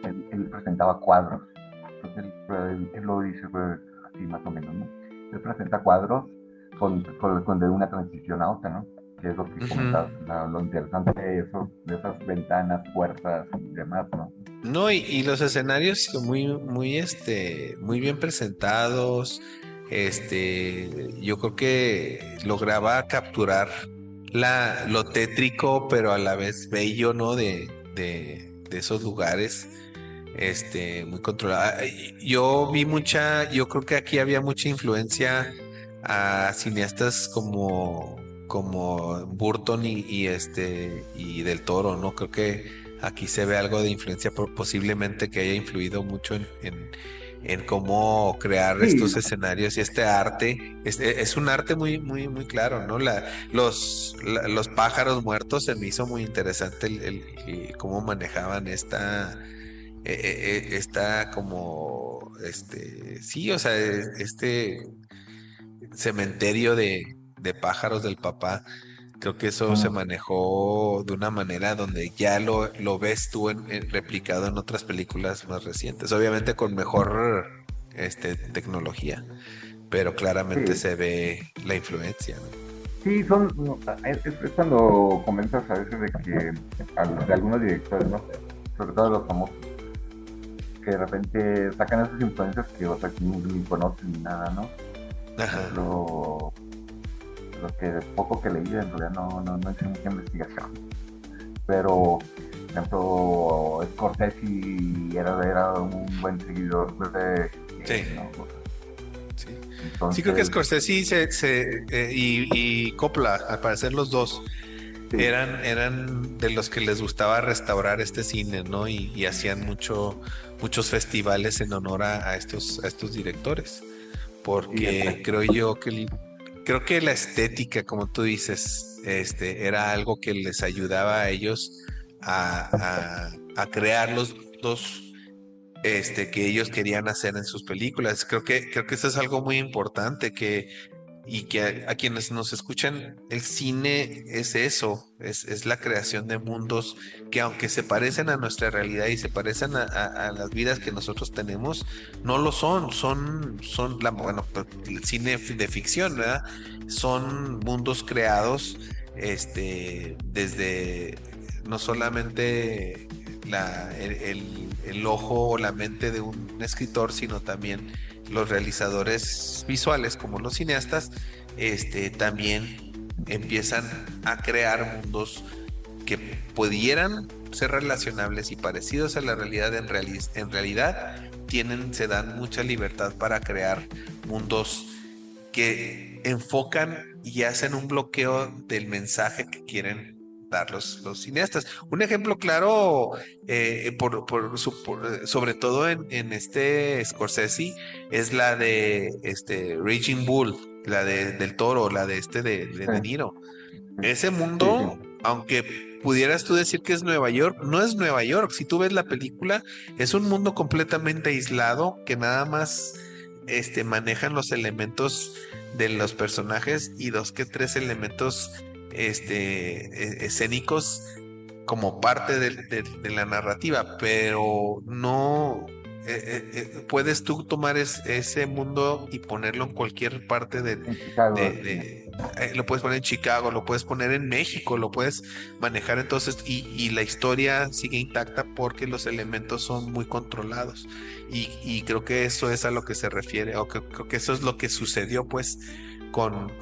Él presentaba cuadros. Entonces él lo dice pues, así más o menos, ¿no? Él presenta cuadros con de una transición a otra, ¿no? Que es lo que Ujú. comentabas, lo interesante de esas ventanas, puertas y demás, ¿no? No, y los escenarios muy bien presentados. Yo creo que lograba capturar lo tétrico, pero a la vez bello, ¿no? De esos lugares, muy controlada. Yo creo que aquí había mucha influencia a cineastas como Burton y Del Toro, ¿no? Creo que aquí se ve algo de influencia posiblemente que haya influido mucho en cómo crear Sí, estos escenarios y este arte. Es un arte muy, muy, muy claro, ¿no? Los pájaros muertos se me hizo muy interesante el cómo manejaban esta como, sí, o sea, este cementerio de pájaros del papá. Creo que eso se mm, manejó de una manera donde ya lo ves tú replicado en otras películas más recientes, obviamente con mejor tecnología, pero claramente sí, se ve la influencia, ¿no? sí, no, es cuando comentas a veces de que de algunos directores, ¿no? Sobre todo los famosos, que de repente sacan esas influencias que, o sea, que ni conocen ni nada, ¿no? Por Ajá. ejemplo, lo que poco que leí en realidad no hice mucha investigación, pero ejemplo, Scorsese era un buen seguidor de Sí. ¿no? Sí. Sí, creo que Entonces, Scorsese y Coppola, al parecer los dos, sí, eran de los que les gustaba restaurar este cine, ¿no? Y hacían muchos festivales en honor a estos directores, y porque creo que la estética, como tú dices, era algo que les ayudaba a ellos a crear los dos que ellos querían hacer en sus películas. Creo que eso es algo muy importante y que a quienes nos escuchan, el cine es eso, es la creación de mundos que aunque se parecen a nuestra realidad y se parecen a las vidas que nosotros tenemos, no lo bueno, pues, el cine de ficción, ¿verdad? Son mundos creados, desde no solamente el ojo o la mente de un escritor, sino también los realizadores visuales como los cineastas, también empiezan a crear mundos que pudieran ser relacionables y parecidos a la realidad en realidad se dan mucha libertad para crear mundos que enfocan y hacen un bloqueo del mensaje que quieren dar los cineastas. Un ejemplo claro, sobre todo en este Scorsese, es la de Raging Bull, del Toro, la de sí, Niro. Ese sí, mundo, sí. aunque pudieras tú decir que es Nueva York, no es Nueva York. Si tú ves la película, es un mundo completamente aislado que nada más manejan los elementos de los personajes y dos que tres elementos escénicos como parte de la narrativa, pero no puedes tú tomar ese mundo y ponerlo en cualquier parte En Chicago, sí. lo puedes poner en Chicago, lo puedes poner en México, lo puedes manejar entonces y la historia sigue intacta porque los elementos son muy controlados y creo que eso es a lo que se refiere o creo que eso es lo que sucedió pues con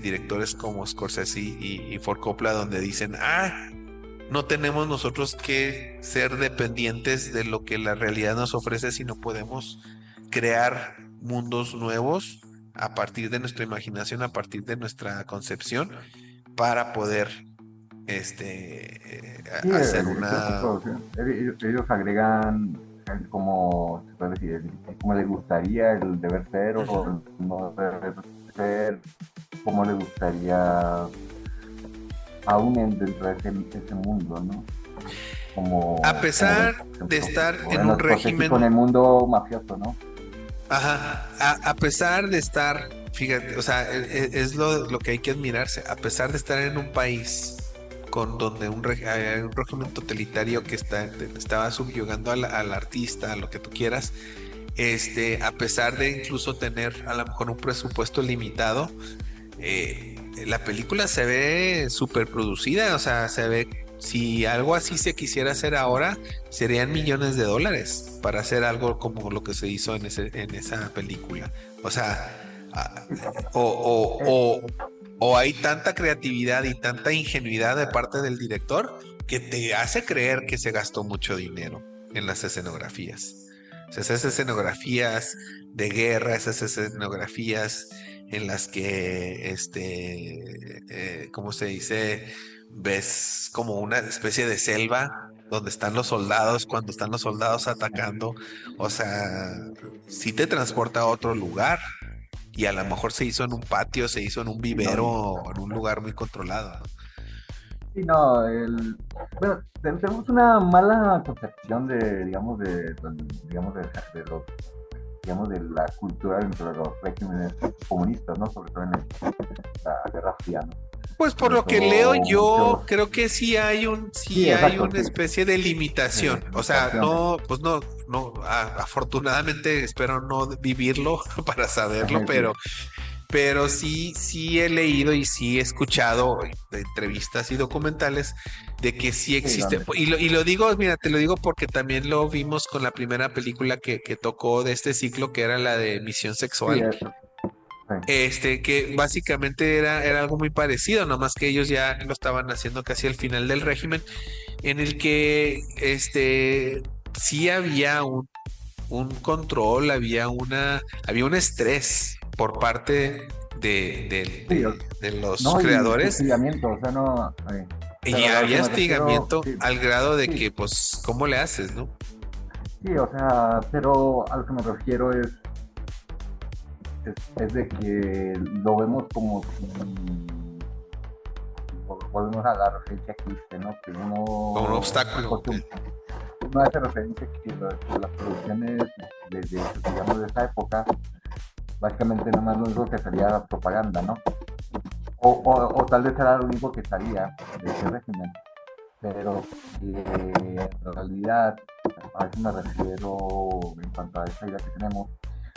directores como Scorsese y Ford Coppola donde dicen, no tenemos nosotros que ser dependientes de lo que la realidad nos ofrece, sino podemos crear mundos nuevos a partir de nuestra imaginación, a partir de nuestra concepción, para poder Sí, hacer el propio una... producción. Ellos agregan como, se puede decir, como les gustaría el deber ser o Ujú. el no deber ser, cómo le gustaría aún dentro de ese mundo, ¿no? A Como ven, pesar por de ejemplo, estar en en un los Scorsese con el régimen, mundo mafioso, ¿no? ajá, a pesar de estar, fíjate, o sea, es lo que hay que admirarse, a pesar de estar en un país donde hay un régimen totalitario que estaba subyugando al artista, a lo que tú quieras, a pesar de incluso tener a lo mejor un presupuesto limitado, la película se ve súper producida, o sea, se ve, si algo así se quisiera hacer ahora, serían millones de dólares para hacer algo como lo que se hizo en esa película. O sea, ah, o, Eh, o, o, o hay tanta creatividad y tanta ingenuidad de parte del director que te hace creer que se gastó mucho dinero en las escenografías. O sea, esas escenografías de guerra, esas escenografías en las que, ¿cómo se dice? Ves como una especie de selva donde están los soldados, cuando están los soldados atacando, o sea, sí te transporta a otro lugar y a lo mejor se hizo en un patio, se hizo en un y no, vivero o en un lugar muy controlado, ¿no? sí, no, bueno, tenemos una mala concepción de, digamos, de los, digamos, de la cultura dentro de los regímenes comunistas, ¿no? Sobre todo en la Guerra Fría, ¿no? Pues por Sobre lo que leo todo yo, muchos, creo que sí, sí hay exacto, una sí, especie de limitación. O sea, limitaciones, pues no, afortunadamente espero no vivirlo para saberlo, sí, pero sí he leído y sí he escuchado de entrevistas y documentales de que sí sí, existe. donde, Y lo digo, mira, te lo digo porque también lo vimos con la primera película que tocó de este ciclo, que era la de Misión sí, Sexual. eso, sí, Que básicamente era algo muy parecido, nomás que ellos ya lo estaban haciendo casi al final del régimen en el que sí había un control, había un estrés por parte Sí, de los no, y creadores, hostigamiento, o sea, no, y pero a lo que había me refiero, hostigamiento sí, al grado de sí, que, pues, ¿cómo le haces, no? sí, o sea, pero a lo que me refiero es de que lo vemos como si volvemos a la referencia que hice, ¿no? Que Como un uno obstáculo. uno hace referencia que las producciones digamos, de esa época, básicamente nada más lo único que salía era propaganda, ¿no? O tal vez era lo único que salía de ese régimen. Pero en realidad, a eso me refiero en cuanto a esa idea que tenemos,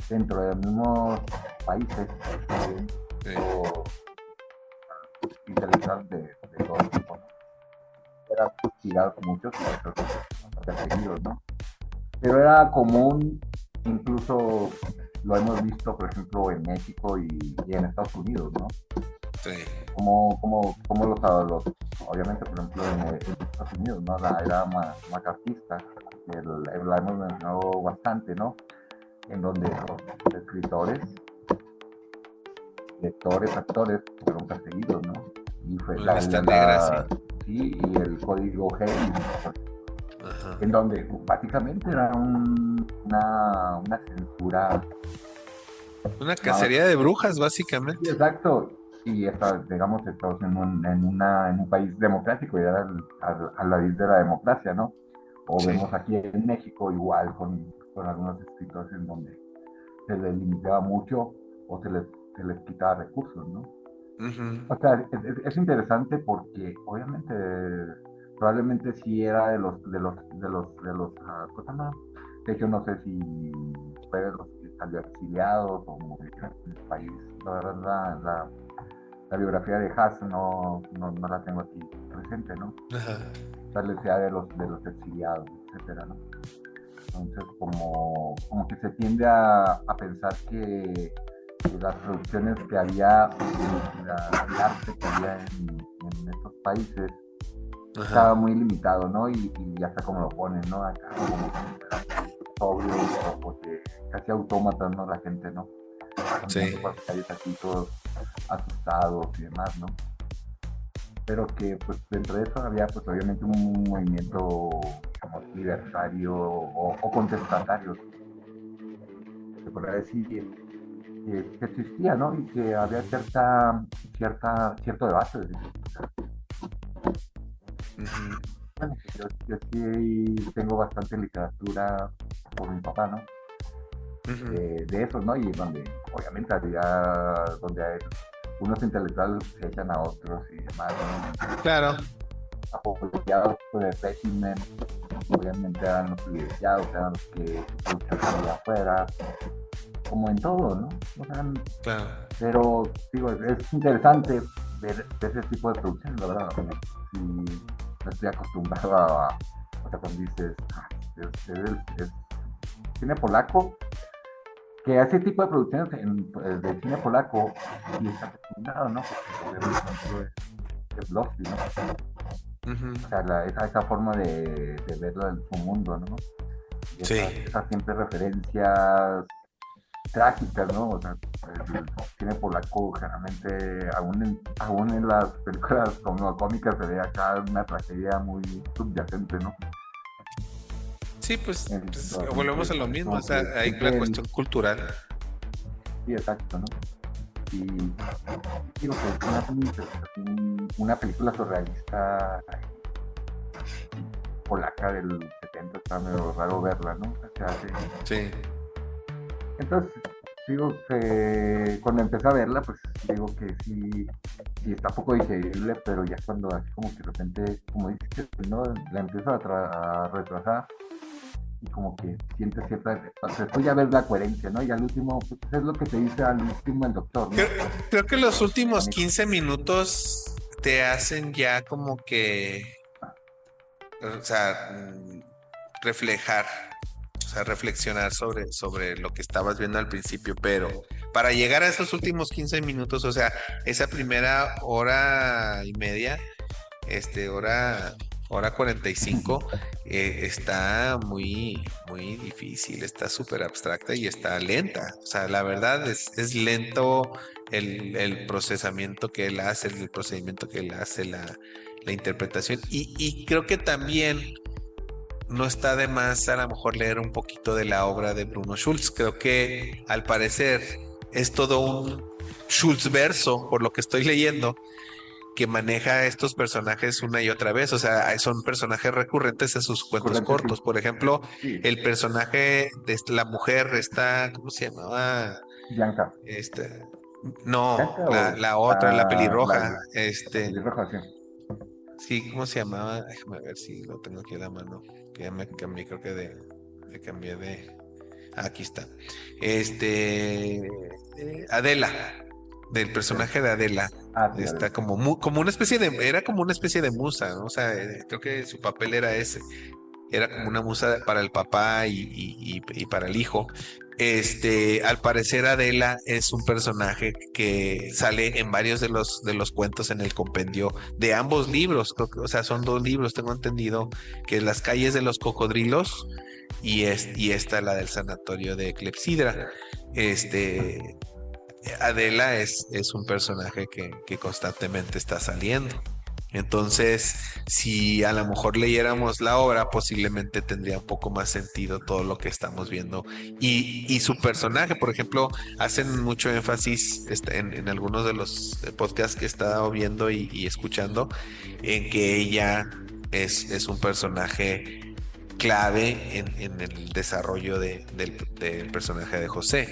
dentro de los mismos países, Sí. o intelectual de todo tipo, ¿no? Era tirado por muchos y otros perseguidos, ¿no? Pero era común, incluso lo hemos visto, por ejemplo, en México y en Estados Unidos, ¿no? Sí. Como obviamente, por ejemplo, en Estados Unidos, ¿no? La era macartista, la hemos mencionado bastante, ¿no? En donde los escritores, lectores, actores fueron perseguidos, ¿no? Y fue La lista negra, sí. sí, y el código Hays, Ajá. en donde básicamente era una censura. Una No, cacería de brujas, sí, básicamente. exacto. Y digamos, estamos en un país democrático y era a la ley de la democracia, ¿no? O Sí. vemos aquí en México igual con algunos escritores en donde se les limitaba mucho o se les quitaba recursos, ¿no? Ujú. O sea, es interesante porque obviamente probablemente sí era ¿cómo se llama? De hecho, no sé si fue de los que salió exiliados o murió en el país. La verdad, la biografía de Haas no la tengo aquí presente, ¿no? Ajá. Tal vez sea de los exiliados, etcétera, ¿no? Entonces, como que se tiende a pensar que las producciones que había, el arte que había en estos países, estaba Ajá. muy limitado, ¿no? Y hasta como lo ponen, ¿no? Acá como sobrio, o porque casi autómatas, ¿no? La gente, ¿no? Sí. Caminando por las calles aquí todos asustados y demás, ¿no? Pero que pues dentro de eso había pues obviamente un movimiento como libertario o contestatario, se podría decir, que existía, ¿no? Y que había cierto debate. Ujú. Bueno, yo sí tengo bastante literatura por mi papá, ¿no? Ujú. De esos, ¿no? Y donde obviamente donde hay unos intelectuales se echan a otros y demás, ¿no? Claro. Apoyados por el régimen, obviamente eran los privilegiados, eran los que luchaban de afuera, como en todo, ¿no? O sea, Claro. pero digo, es interesante ver ese tipo de producción, la verdad. Si no estoy acostumbrado o sea, cuando dices, es cine polaco, que a ese tipo de producciones de cine polaco sí está acostumbrado, ¿no? Porque obviamente es Lovely, ¿no? Ujú. O sea, esa forma de verlo en su mundo, ¿no? Y Sí. esas siempre referencias trágicas, ¿no? O sea, el cine polaco generalmente, aún en las películas como cómicas, se ve acá una tragedia muy subyacente, ¿no? Sí, pues, volvemos a Entonces, lo mismo, o como sea, que hay la siempre, cuestión cultural. sí, exacto, ¿no? Y digo que es una película surrealista polaca del 70, está medio raro verla, ¿no? O sea, Sí. entonces, digo que cuando empecé a verla, pues digo que sí está poco digerible, pero ya cuando así como que de repente, como dices, ¿no? La empiezo a retrasar y como que sientes después ya ves la coherencia, ¿no? Y al último, pues es lo que te dice al último el doctor, ¿no? Creo que los últimos 15 minutos te hacen ya como que, o sea, reflejar, o sea, reflexionar sobre lo que estabas viendo al principio, pero para llegar a esos últimos 15 minutos, o sea, esa primera hora y media, hora hora 45, está muy, muy difícil, está súper abstracta y está lenta. O sea, la verdad es lento el procesamiento que él hace, el procedimiento que él hace, la interpretación. Y creo que también no está de más a lo mejor leer un poquito de la obra de Bruno Schulz. Creo que al parecer es todo un Schulz verso, por lo que estoy leyendo, que maneja a estos personajes una y otra vez. O sea, son personajes recurrentes en sus cuentos Correcto, cortos. sí. Por ejemplo, Sí, el personaje de la mujer está, ¿cómo se llamaba? Bianca. No, ¿Bianca o la otra, la pelirroja, la pelirroja, sí? sí, ¿cómo se llamaba? Déjame ver si lo tengo aquí a la mano. Que ya me cambié, creo que me cambié de. Aquí está. Adela, del Sí. personaje de Adela. Ah, sí, Está Adela. como, como una especie de, era como una especie de musa, ¿no? O sea, creo que su papel era ese. Era como una musa para el papá y para el hijo. Al parecer Adela es un personaje que sale en varios de los cuentos en el compendio de ambos libros. O sea, son dos libros, tengo entendido, que es Las calles de los cocodrilos y esta, la del sanatorio de Clepsidra. Este, Adela es un personaje que constantemente está saliendo. Entonces, si a lo mejor leyéramos la obra, posiblemente tendría un poco más sentido todo lo que estamos viendo. Y su personaje, por ejemplo, hacen mucho énfasis en algunos de los podcasts que he estado viendo y escuchando, en que ella es un personaje clave en el desarrollo del personaje de José.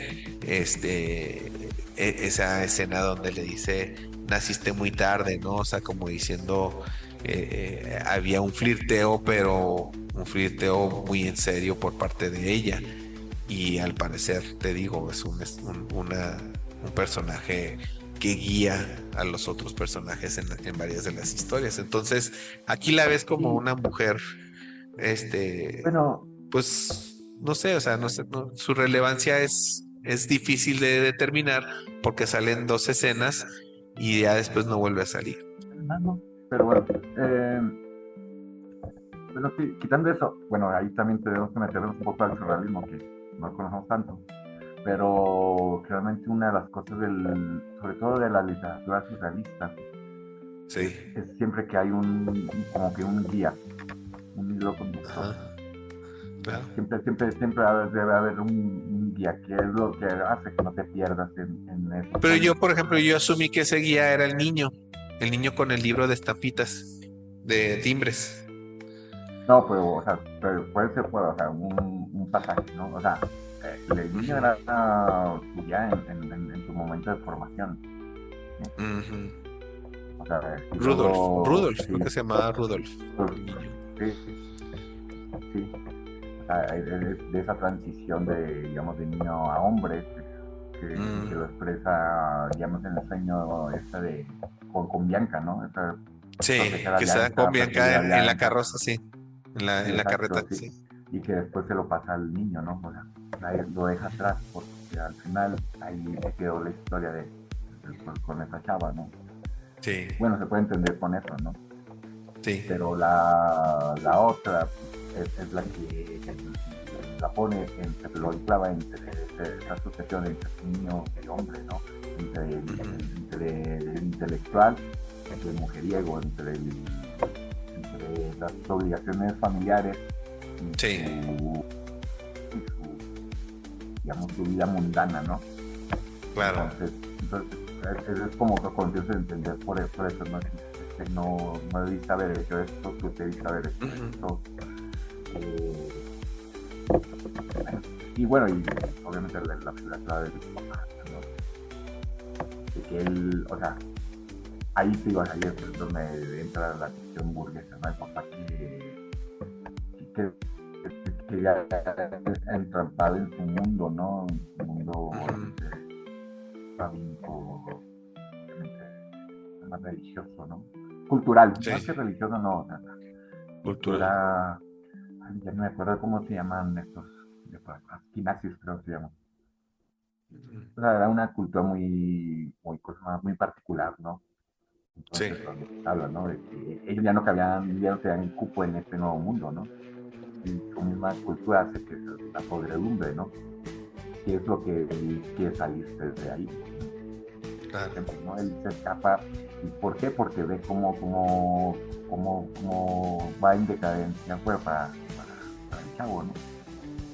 Esa escena donde le dice, naciste muy tarde, ¿no? O sea, como diciendo, había un flirteo, pero un flirteo muy en serio por parte de ella. Y al parecer, te digo, un personaje que guía a los otros personajes en varias de las historias. Entonces, aquí la ves como Sí, una mujer este, bueno, pues no sé, o sea, no sé, su relevancia es difícil de determinar porque salen dos escenas y ya después no vuelve a salir. no, pero bueno, bueno, sí, quitando eso, bueno, ahí también tenemos que meternos un poco al surrealismo, que no conocemos tanto, pero realmente una de las cosas sobre todo de la literatura surrealista, Sí, es siempre que hay como que un guía, un hilo conductor. ajá, claro. Siempre debe haber un guía, que es lo que hace que no te pierdas en esos Pero yo, años. por ejemplo, yo asumí que ese guía era el niño con el libro de estampitas, de timbres. No, pero, o sea, pero puede ser, pues, o sea, un pasaje, ¿no? O sea, el niño Ujú, era su guía en su momento de formación, ¿no? ujú. O sea, y luego, Rudolf, creo sí, que se llamaba Rudolf, pues, el niño. sí, sí. O sea, de esa transición de, digamos, de niño a hombre, que lo Mm, expresa, digamos, en el sueño este con Bianca, ¿no? Esa sí, proteger a que está con Bianca, Bianca perseguir a en la Bianca, carroza, sí, sí, en la carreta, exacto, sí. sí. Y que después se lo pasa al niño, ¿no? O sea, nadie lo deja atrás porque al final ahí se quedó la historia con esa chava, ¿no? Sí, Bueno, se puede entender con eso, ¿no? sí. Pero la otra es la que la pone, lo enclava entre esa sucesión entre niño y hombre, ¿no? Ujú. Entre el intelectual, entre el mujeriego, entre las obligaciones familiares y Sí, digamos, su vida mundana, ¿no? claro. Entonces es como que comienzo a entender por eso, ¿no? No debiste haber hecho esto, tú debiste haber hecho Ujú. esto. Eh, y bueno, y obviamente la clave de su papá, ¿no? De que él, o sea, ahí te digo, ahí es donde entra la cuestión burguesa, ¿no? El papá que, que ya entrampado en su mundo, ¿no? Un mundo Ujú. obviamente rabínico, obviamente más religioso, ¿no? Cultural, Sí, más que religioso, no, o sea, cultural. cultura, ay, ya no me acuerdo cómo se llaman estos, gimnasios creo que se llaman. Ujú. O sea, era una cultura muy, muy, muy particular, ¿no? Entonces, Sí. cuando se habla, ¿no? De que ellos ya no tenían cupo en este nuevo mundo, ¿no? Y su misma cultura hace que la podredumbre, ¿no? Que es lo que él quiere salirse de ahí. Claro. ¿No? Él se escapa. ¿Y por qué? Porque ve cómo va en decadencia para el chavo, ¿no?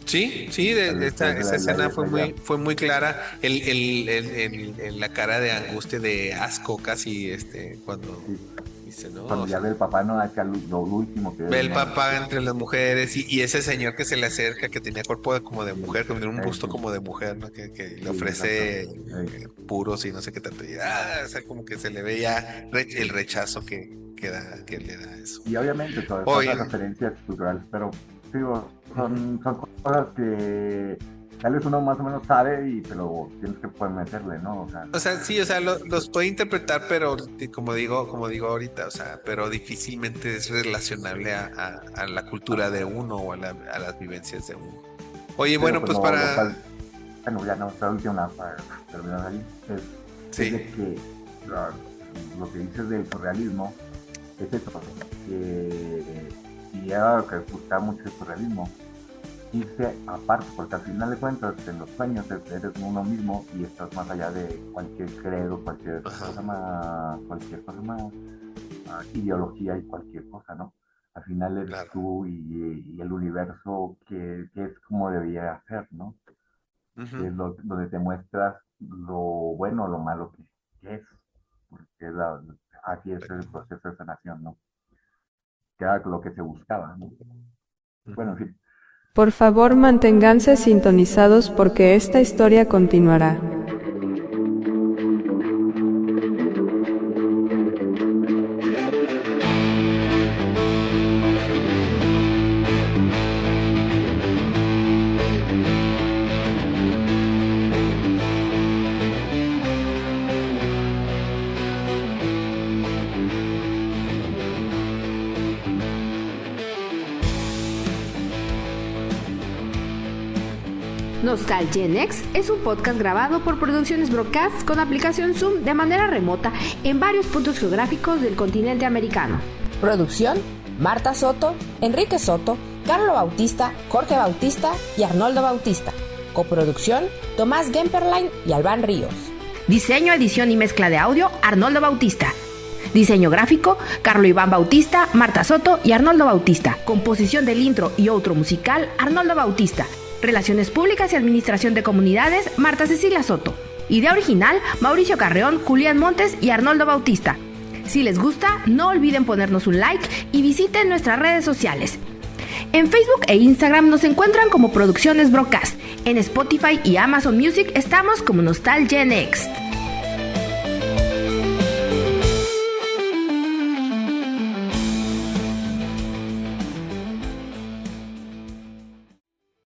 Sí, esta escena fue muy clara. La cara de angustia, de asco casi, cuando Sí. dice, no, Cuando ya ve el papá, ¿no? Acá lo último que ve el ¿no? papá entre las mujeres y ese señor que se le acerca, que tenía cuerpo como de mujer, que tenía un busto Sí. como de mujer, ¿no? Que le Sí, ofrece exacto. puros y no sé qué tanto. O sea, como que se le ve ya el rechazo que le da eso. Y obviamente todas Oye, las referencias culturales, pero digo, son cosas que tal vez uno más o menos sabe, pero tienes que poder meterle, ¿no? o sea, sí, o sea, los puede interpretar, pero como digo ahorita, o sea, pero difícilmente es relacionable a la cultura de uno o a las vivencias de uno. Oye, pero bueno, pues para... bueno, ya no, la última para terminar ahí, es de Sí, que lo que dices del surrealismo es eso, que y ya que gusta mucho el surrealismo, irse aparte, porque al final de cuentas en los sueños eres uno mismo y estás más allá de cualquier credo, cualquier cosa más, ideología y cualquier cosa, ¿no? Al final eres claro. tú y el universo que es como debería ser, ¿no? Que es Ujú. donde te muestras lo bueno o lo malo que es, porque aquí es el proceso de sanación, ¿no? Que era lo que se buscaba, ¿no? Bueno, en Ujú. fin. Por favor, manténganse sintonizados porque esta historia continuará. Nostalgenex es un podcast grabado por Producciones Broadcast con aplicación Zoom de manera remota en varios puntos geográficos del continente americano. Producción: Marta Soto, Enrique Soto, Carlo Bautista, Jorge Bautista y Arnoldo Bautista. Coproducción: Tomás Gemperlein y Albán Ríos. Diseño, edición y mezcla de audio, Arnoldo Bautista. Diseño gráfico, Carlo Iván Bautista, Marta Soto y Arnoldo Bautista. Composición del intro y outro musical, Arnoldo Bautista. Relaciones Públicas y Administración de Comunidades, Marta Cecilia Soto. Idea original, Mauricio Carreón, Julián Montes y Arnoldo Bautista. Si les gusta, no olviden ponernos un like y visiten nuestras redes sociales. En Facebook e Instagram nos encuentran como Producciones Broadcast. En Spotify y Amazon Music estamos como Nostalgenext.